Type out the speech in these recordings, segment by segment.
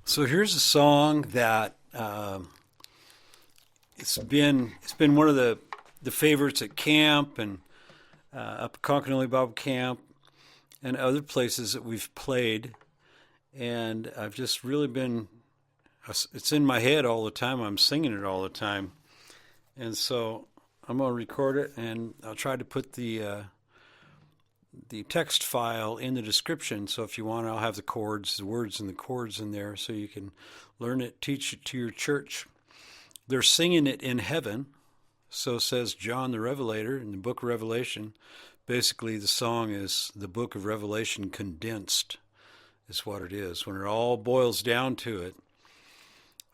So here's a song that it's been one of the favorites at camp and up at Concanoli Bible Camp and other places that we've played, and I've just really been. It's in my head all the time. I'm singing it all the time, and so I'm gonna record it, and I'll try to put the text file in the description. So if you want, I'll have the chords, the words and the chords in there so you can learn it, teach it to your church. They're singing it in heaven. So says John the Revelator in the book of Revelation. Basically, the song is the book of Revelation condensed, is what it is. When it all boils down to it,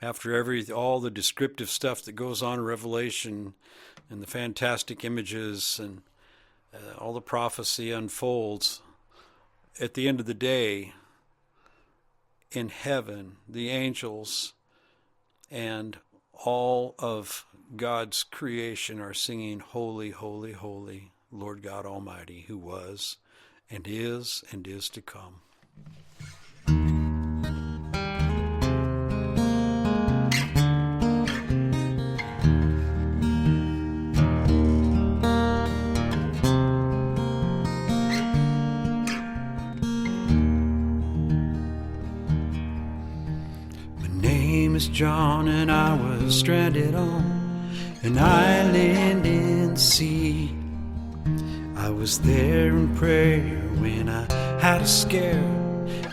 after all the descriptive stuff that goes on in Revelation and the fantastic images and all the prophecy unfolds, at the end of the day, in heaven, the angels and all of God's creation are singing, "Holy, holy, holy, Lord God Almighty, who was and is to come." John, and I was stranded on an island in the sea. I was there in prayer when I had a scare.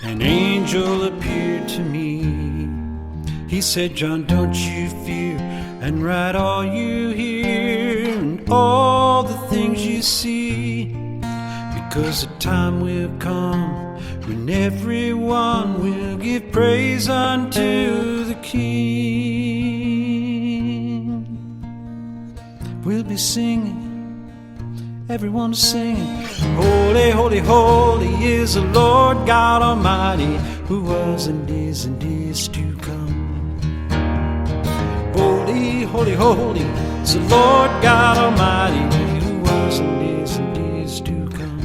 An angel appeared to me. He said, "John, don't you fear, and write all you hear and all the things you see, because the time will come when everyone will give praise unto the King." We'll be singing, everyone is singing, "Holy, holy, holy is the Lord God Almighty, who was and is to come." Holy, holy, holy is the Lord God Almighty, who was and is to come.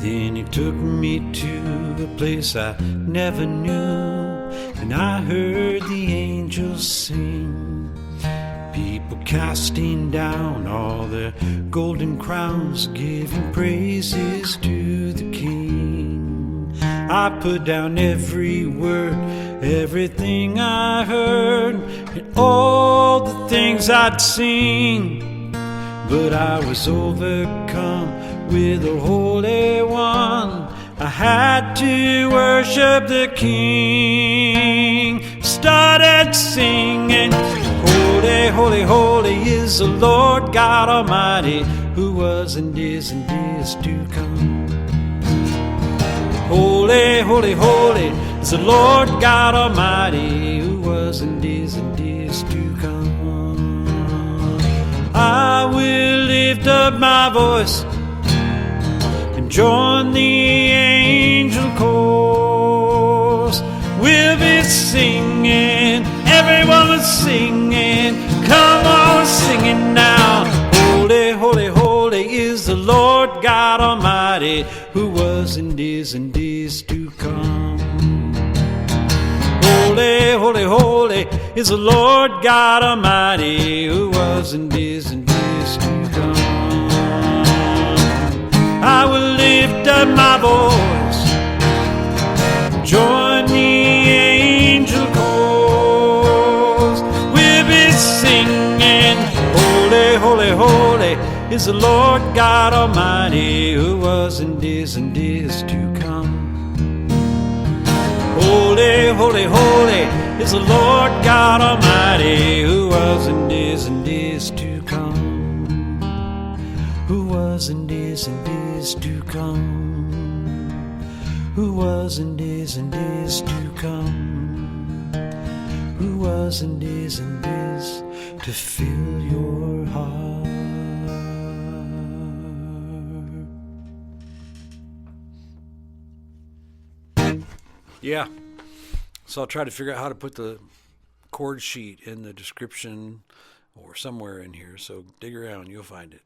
Then he took me to a place I never knew, and I heard the angels sing, people casting down all their golden crowns, giving praises to the King. I put down every word, everything I heard, and all the things I'd seen, but I was overcome with the Holy One. I had to worship the King. Started singing, "Holy, holy, holy is the Lord God Almighty, who was and is to come." Holy, holy, holy is the Lord God Almighty, who was and is to come. I will lift up my voice and join the angel chorus. We'll be singing, everyone was singing, come on, singing now. Holy, holy, holy is the Lord God Almighty, who was and is to come. Holy, holy, holy is the Lord God Almighty, who was and is to come. I will lift up my voice, join the angel chorus. We'll be singing, holy, holy, holy is the Lord God Almighty, who was and is to come. Holy, holy, holy is the Lord God Almighty, who was and is to come. Who was and is to come. Who was and is to come. Who was and is to fill your heart. Yeah. So I'll try to figure out how to put the chord sheet in the description or somewhere in here. So dig around, you'll find it.